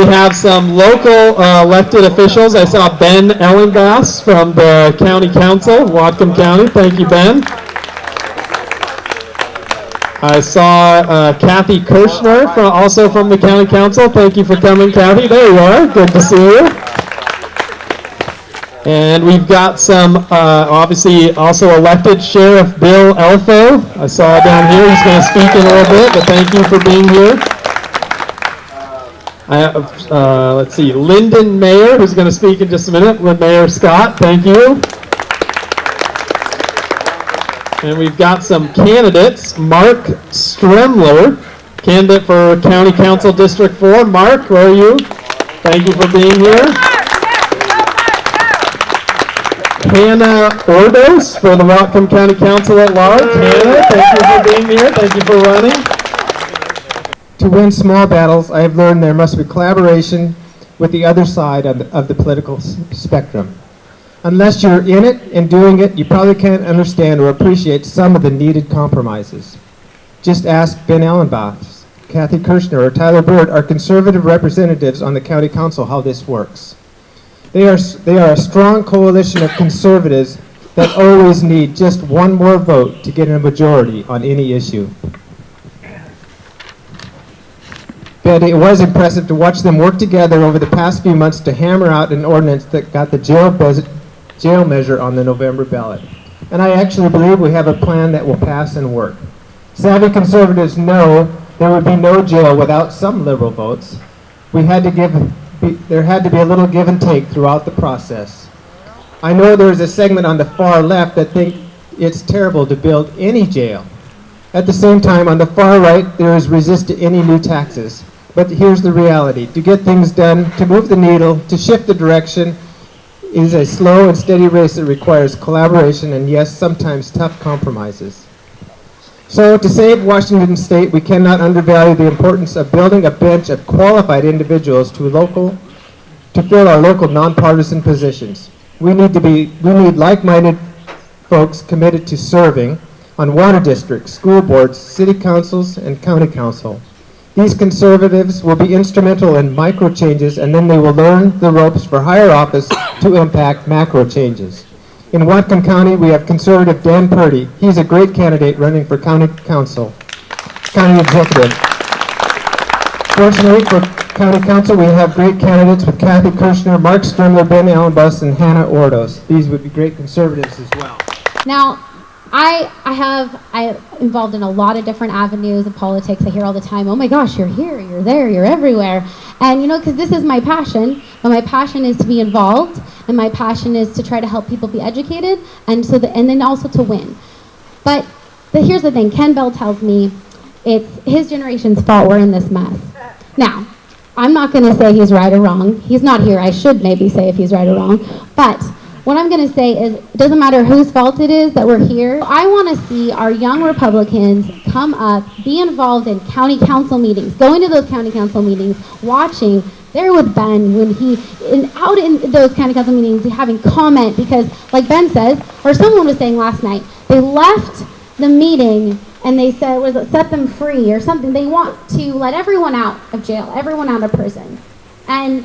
we have some local elected officials. I saw Ben Ellenbass from the County Council, Whatcom County. Thank you, Ben. I saw Kathy Kirschner, also from the County Council. Thank you for coming, Kathy. There you are. Good to see you. And we've got some, obviously, also elected Sheriff Bill Elfo. I saw down here. He's going to speak in a little bit, but thank you for being here. Let's see, Lynden Mayor, who's going to speak in just a minute. Mayor Scott, thank you. And we've got some candidates. Mark Stremler, candidate for County Council District 4. Mark, where are you? Thank you for being here. Hannah Ordos for the Whatcom County Council at Large. Hannah, thank you for being here. Thank you for running. To win small battles, I have learned there must be collaboration with the other side of the political spectrum. Unless you're in it and doing it, you probably can't understand or appreciate some of the needed compromises. Just ask Ben Ellenbach, Kathy Kirschner, or Tyler Bird, our conservative representatives on the county council, how this works. They are a strong coalition of conservatives that always need just one more vote to get a majority on any issue. But it was impressive to watch them work together over the past few months to hammer out an ordinance that got the jail measure on the November ballot. And I actually believe we have a plan that will pass and work. Savvy conservatives know there would be no jail without some liberal votes. There had to be a little give and take throughout the process. I know there's a segment on the far left that think it's terrible to build any jail. At the same time, on the far right, there is resist to any new taxes. But here's the reality. To get things done, to move the needle, to shift the direction, is a slow and steady race that requires collaboration and, yes, sometimes tough compromises. So to save Washington State, we cannot undervalue the importance of building a bench of qualified individuals to fill our local nonpartisan positions. We need like-minded folks committed to serving on water districts, school boards, city councils, and county council. These conservatives will be instrumental in micro changes, and then they will learn the ropes for higher office to impact macro changes. In Whatcom County, we have conservative Dan Purdy. He's a great candidate running for county council, county executive. Fortunately for county council, we have great candidates with Kathy Kirschner, Mark Stremler, Ben Ellenbus, and Hannah Ordos. These would be great conservatives as well. Now, I'm involved in a lot of different avenues of politics. I hear all the time, oh my gosh, you're here, you're there, you're everywhere. And because this is my passion, but my passion is to be involved, and my passion is to try to help people be educated, and then also to win. But here's the thing, Ken Bell tells me it's his generation's fault we're in this mess. Now, I'm not going to say he's right or wrong. He's not here. I should maybe say if he's right or wrong. But what I'm going to say is it doesn't matter whose fault it is that we're here. I want to see our young Republicans come up, be involved in county council meetings, going to those county council meetings, watching, there with Ben when out in those county council meetings, having comment, because like Ben says, or someone was saying last night, they left the meeting and they said, was it set them free or something? They want to let everyone out of jail, everyone out of prison. And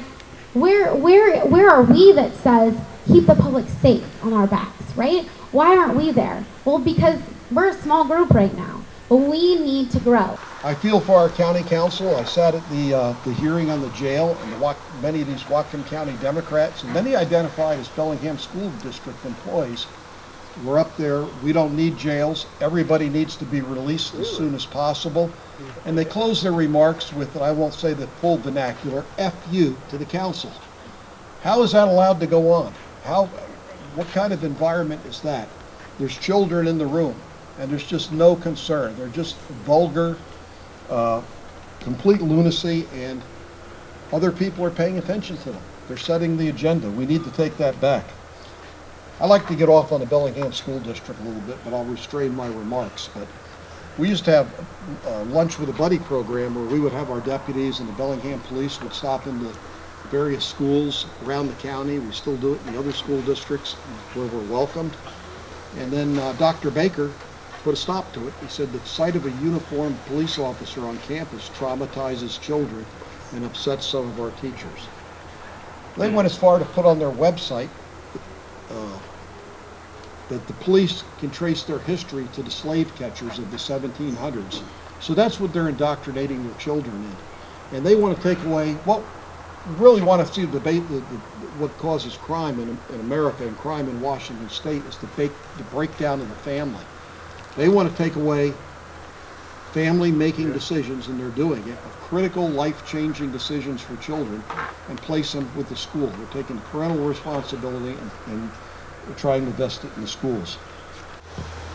where are we that says, keep the public safe on our backs, right? Why aren't we there? Well, because we're a small group right now, but we need to grow. I feel for our county council. I sat at the hearing on the jail, and many of these Whatcom County Democrats, and many identified as Bellingham School District employees, were up there. We don't need jails. Everybody needs to be released as soon as possible. And they closed their remarks with, and I won't say the full vernacular, F you to the council. How is that allowed to go on? What kind of environment is that? There's children in the room, and there's just no concern. They're just vulgar, complete lunacy, and other people are paying attention to them. They're setting the agenda. We need to take that back. I like to get off on the Bellingham School District a little bit, but I'll restrain my remarks. But we used to have lunch with a buddy program where we would have our deputies and the Bellingham police would stop in the various schools around the county. We still do it in the other school districts where we're welcomed. And then Dr. Baker put a stop to it. He said the sight of a uniformed police officer on campus traumatizes children and upsets some of our teachers. They went as far to put on their website that the police can trace their history to the slave catchers of the 1700s. So that's what they're indoctrinating their children in. And they want to take away, what we really want to see the debate, what causes crime in America and crime in Washington State is the breakdown of the family. They want to take away family making decisions, and they're doing it, of critical life-changing decisions for children, and place them with the school. They're taking parental responsibility and we're trying to vest it in the schools.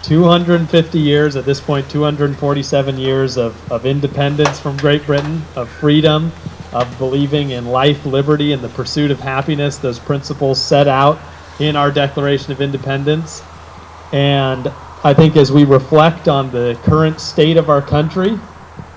250 years, at this point 247 years of independence from Great Britain, of freedom, of believing in life, liberty, and the pursuit of happiness, those principles set out in our Declaration of Independence. And I think as we reflect on the current state of our country,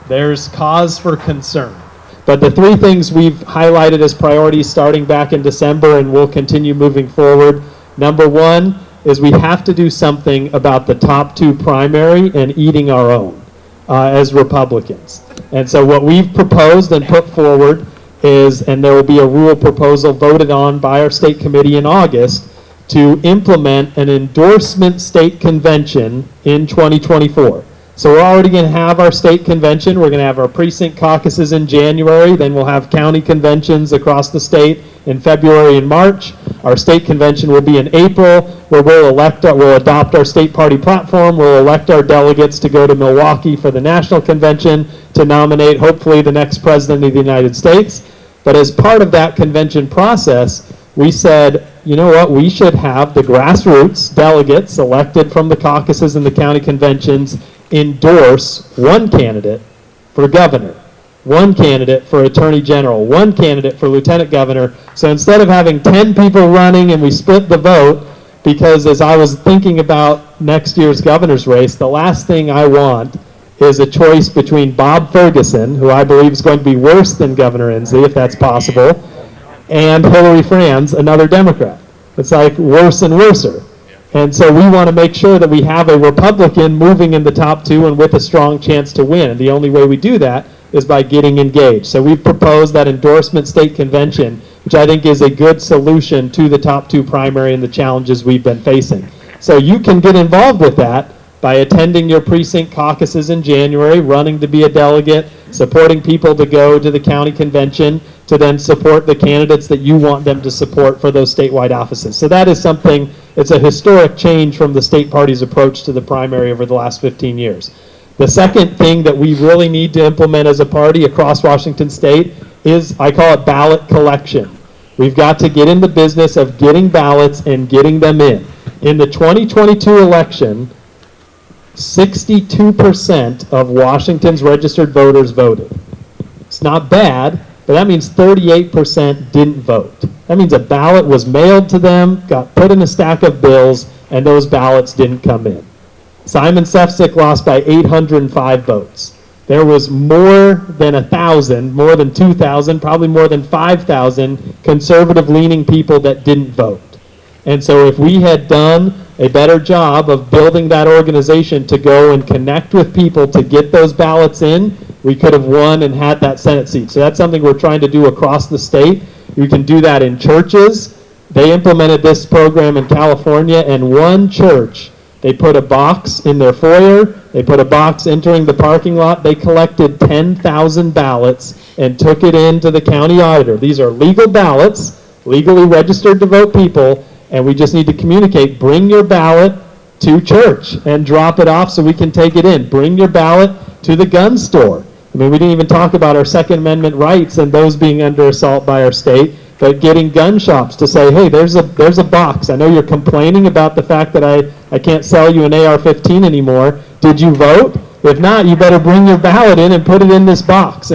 there's cause for concern. But the three things we've highlighted as priorities starting back in December and we'll continue moving forward. Number one is we have to do something about the top two primary and eating our own as Republicans. And so what we've proposed and put forward is, and there will be a rule proposal voted on by our state committee in August, to implement an endorsement state convention in 2024. So we're already going to have our state convention. We're going to have our precinct caucuses in January. Then we'll have county conventions across the state in February and March. Our state convention will be in April, where we'll adopt our state party platform. We'll elect our delegates to go to Milwaukee for the national convention to nominate, hopefully, the next president of the United States. But as part of that convention process, we said, you know what, we should have the grassroots delegates elected from the caucuses and the county conventions endorse one candidate for governor, one candidate for attorney general, one candidate for lieutenant governor. So instead of having 10 people running and we split the vote, because as I was thinking about next year's governor's race, the last thing I want is a choice between Bob Ferguson, who I believe is going to be worse than Governor Inslee, if that's possible, and Hillary Franz, another Democrat. It's like worse and worser. And so we want to make sure that we have a Republican moving in the top two and with a strong chance to win. And the only way we do that is by getting engaged. So we've proposed that endorsement state convention, which I think is a good solution to the top two primary and the challenges we've been facing. So you can get involved with that by attending your precinct caucuses in January, running to be a delegate, supporting people to go to the county convention, to then support the candidates that you want them to support for those statewide offices. So that is something, it's a historic change from the state party's approach to the primary over the last 15 years. The second thing that we really need to implement as a party across Washington state is, I call it ballot collection. We've got to get in the business of getting ballots and getting them in. In the 2022 election, 62% of Washington's registered voters voted. It's not bad, but that means 38% didn't vote. That means a ballot was mailed to them, got put in a stack of bills, and those ballots didn't come in. Simon Sefcik lost by 805 votes. There was more than 1,000, more than 2,000, probably more than 5,000 conservative-leaning people that didn't vote. And so if we had done a better job of building that organization to go and connect with people to get those ballots in, we could have won and had that Senate seat. So that's something we're trying to do across the state. You can do that in churches. They implemented this program in California, and one church, they put a box in their foyer, they put a box entering the parking lot, they collected 10,000 ballots and took it into the county auditor. These are legal ballots, legally registered to vote people, and we just need to communicate, bring your ballot to church and drop it off so we can take it in. Bring your ballot to the gun store. I mean, we didn't even talk about our Second Amendment rights and those being under assault by our state, but getting gun shops to say, hey, there's a box. I know you're complaining about the fact that I can't sell you an AR-15 anymore. Did you vote? If not, you better bring your ballot in and put it in this box.